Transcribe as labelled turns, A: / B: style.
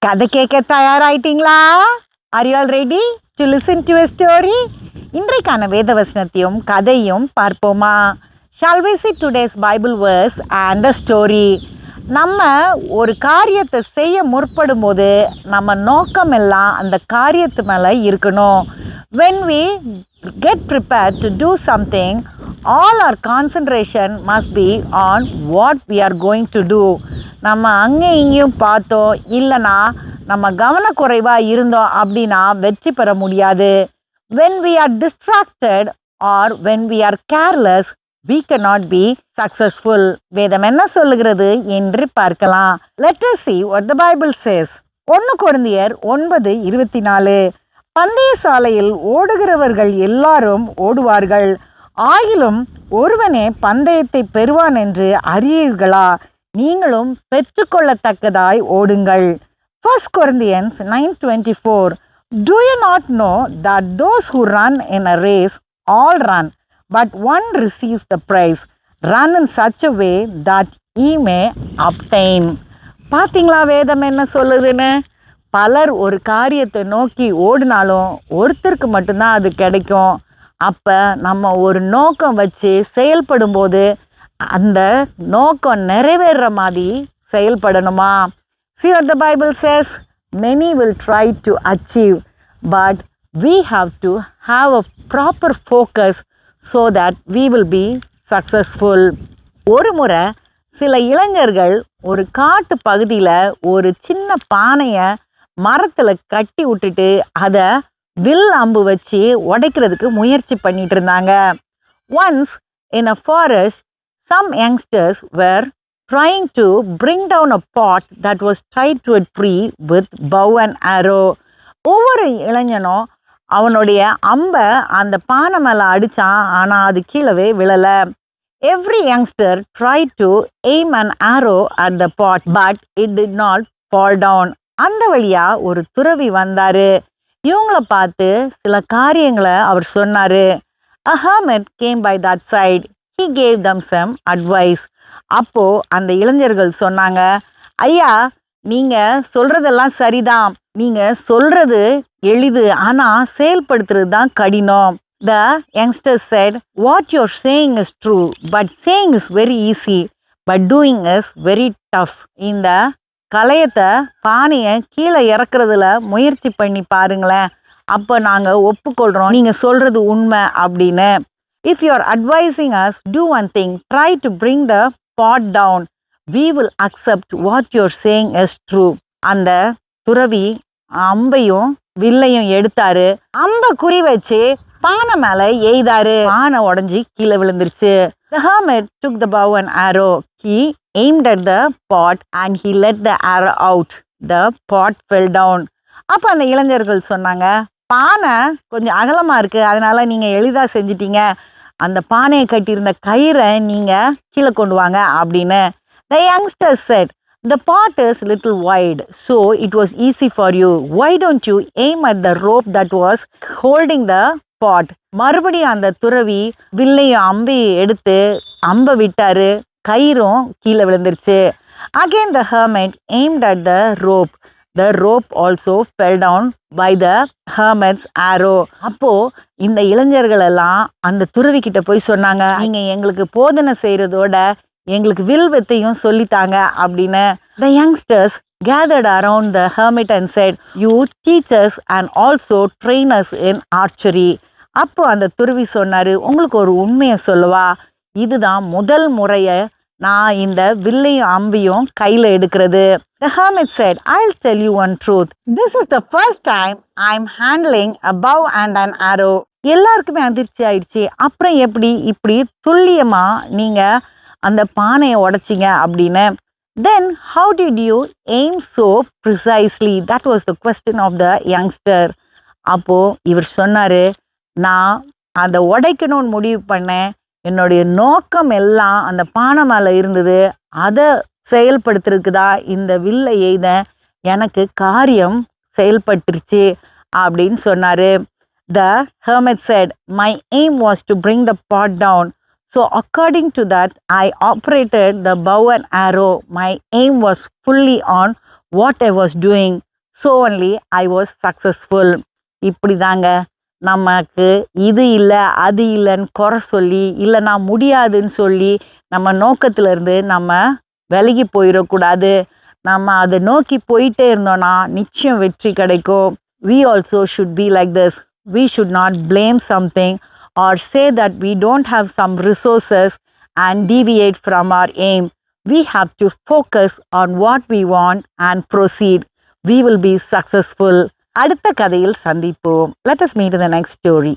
A: கதை கேட்க தயாராயிட்டீங்களா? Are you all ready to listen to a story? இன்றைக்கான வேத வசனத்தையும் கதையும் பார்ப்போமா? Shall we see today's Bible verse and a story? நம்ம ஒரு காரியத்தை செய்ய முற்படும் போது நம்ம நோக்கம் எல்லாம் அந்த காரியத்து மேலே இருக்கணும். When we get prepared to do something, all our concentration must be on what we are going to do. நம்ம அங்கே இங்கேயும் பார்த்தோம் இல்லைனா நம்ம கவனக்குறைவாக இருந்தோம் அப்படின்னா வெற்றி பெற முடியாது. When we are distracted or when we are careless, we cannot be successful. வேதம் என்ன சொல்லுகிறது என்று பார்க்கலாம். Let us see what the Bible says. 1 கொரிந்தியர் 9:24. பந்தய சாலையில் ஓடுகிறவர்கள் எல்லாரும் ஓடுவார்கள், ஆயிலும் ஒருவனே பந்தயத்தை பெறுவான் என்று அறியீர்களா? நீங்களும் பெற்றுக்கொள்ளத்தக்கதாய் ஓடுங்கள். 1 Corinthians 9:24. Do you not know that those who run in a race all run, but one receives the prize? Run in such a way that he may obtain. பார்த்தீங்களா வேதம் என்ன சொல்லுதுன்னு? பலர் ஒரு காரியத்தை நோக்கி ஓடினாலும் ஒருத்தருக்கு மட்டும்தான் அது கிடைக்கும். அப்போ நம்ம ஒரு நோக்கம் வச்சு செயல்படும் போது அந்த நோக்கம் நிறைவேற மாதிரி செயல்படணுமா? See what the Bible says? Many will try to achieve, but we have to have a proper focus so that we will be successful. ஒரு முறை சில இளைஞர்கள் ஒரு காட்டு பகுதியில் ஒரு சின்ன பானையை மரத்தில் கட்டி விட்டுட்டு அதை வில் அம்பு வச்சு உடைக்கிறதுக்கு முயற்சி பண்ணிட்டு இருந்தாங்க. Once in a forest, some youngsters were trying to bring down a pot that was tied to a tree with bow and arrow. ஒவ்வொரு இளைஞனும் அவனுடைய அம்பை அந்த பானை மேலே அடித்தான், ஆனால் அது கீழவே விழலை. Every youngster tried to aim an arrow at the pot, but it did not fall down. அந்த வழியாக ஒரு துறவி வந்தார். இவங்கள பார்த்து சில காரியங்களை அவர் சொன்னார். A hermit came by that side. He gave them some advice. அப்போது அந்த இளைஞர்கள் சொன்னாங்க, ஐயா, நீங்கள் சொல்கிறதெல்லாம் சரிதான், நீங்கள் சொல்கிறது எளிது, ஆனால் செயல்படுத்துறது தான் கடினம். The youngster said, what you're saying is true, but saying is very easy, but doing is very tough. இந்த கலையத்தை பானையை கீழே இறக்குறதுல முயற்சி பண்ணி பாருங்களேன், அப்போ நாங்கள் ஒப்புக்கொள்கிறோம் நீங்கள் சொல்கிறது உண்மை அப்படின்னு. If you are advising us, do one thing, try to bring the pot down. We will accept what you are saying is true. அந்த துறவி அம்பையும் வில்லையும் எடுத்தாரு, அம்பை குறி வச்சு பானை மேலே எய்தாரு. பானை உடஞ்சி கீழே விழுந்துருச்சு. The hermit took the bow and arrow. He aimed at the pot and he let the arrow out. The pot fell down. அப்போ அந்த இளைஞர்கள் சொன்னாங்க, பானை கொஞ்சம் அகலமாக இருக்குது, அதனால் நீங்கள் எளிதாக செஞ்சிட்டீங்க, அந்த பானையை கட்டியிருந்த கயிறை நீங்கள் கீழே கொண்டு வாங்க அப்படின்னு. The youngster said, the pot is little wide, so it was easy for you. Why don't you aim at the rope that was holding the pot? மறுபடியும் அந்த துறவி வில்லையும் அம்பையும் எடுத்து அம்பை விட்டாரு, கயிறும் கீழே விழுந்துருச்சு. Again the hermit aimed at the rope. The rope also fell down by the hermit's arrow. அப்போது இந்த இளைஞர்கள் எல்லாம் அந்த துறவிக்கிட்ட போய் சொன்னாங்க, நீங்கள் எங்களுக்கு போதனை செய்கிறதோட எங்களுக்கு வில் வித்தையும் சொல்லித்தாங்க அப்படின்னு. The youngsters gathered around the hermit and said, you teach us and also train us in archery. அப்போ அந்த துறவி சொன்னார், உங்களுக்கு ஒரு உண்மையை சொல்லவா, இதுதான் முதல் முறையை நான் இந்த வில்லையும் அம்பையும் கையில் எடுக்கிறது. The hermit said, I'll tell you one truth. This is the first time I'm handling a bow and an arrow. எல்லாருக்குமே அதிர்ச்சி ஆயிடுச்சு. அப்புறம் எப்படி இப்படி துல்லியமாக நீங்கள் அந்த பானையை உடைச்சிங்க அப்படின்னு. Then how did you aim so precisely? That was the question of the youngster. அப்போது இவர் சொன்னார், நான் அதை உடைக்கணும்னு முடிவு பண்ணேன், என்னுடைய நோக்கம் எல்லாம் அந்த பானை மேலே இருந்தது, அதை செயல்படுத்துறதுக்கு தான் இந்த வில்லை எய்த, எனக்கு காரியம் செயல்பட்டுருச்சு அப்படின்னு சொன்னார். The hermit said, my aim was to bring the pot down. So according to that, I operated the bow and arrow. My aim was fully on what I was doing. So only I was successful. இப்படி தாங்க நமக்கு இது இல்லை அது இல்லைன்னு குறை சொல்லி, இல்லை நான் முடியாதுன்னு சொல்லி நம்ம நோக்கத்திலேருந்து நம்ம விலகி போயிடக்கூடாது. நம்ம அதை நோக்கி போயிட்டே இருந்தோன்னா நிச்சயம் வெற்றி கிடைக்கும். We also should be like this. We should not blame something or say that we don't have some resources and deviate from our aim. We have to focus on what we want and proceed. We will be successful. அடுத்த கதையில் சந்திப்போம். Let us meet in the next story.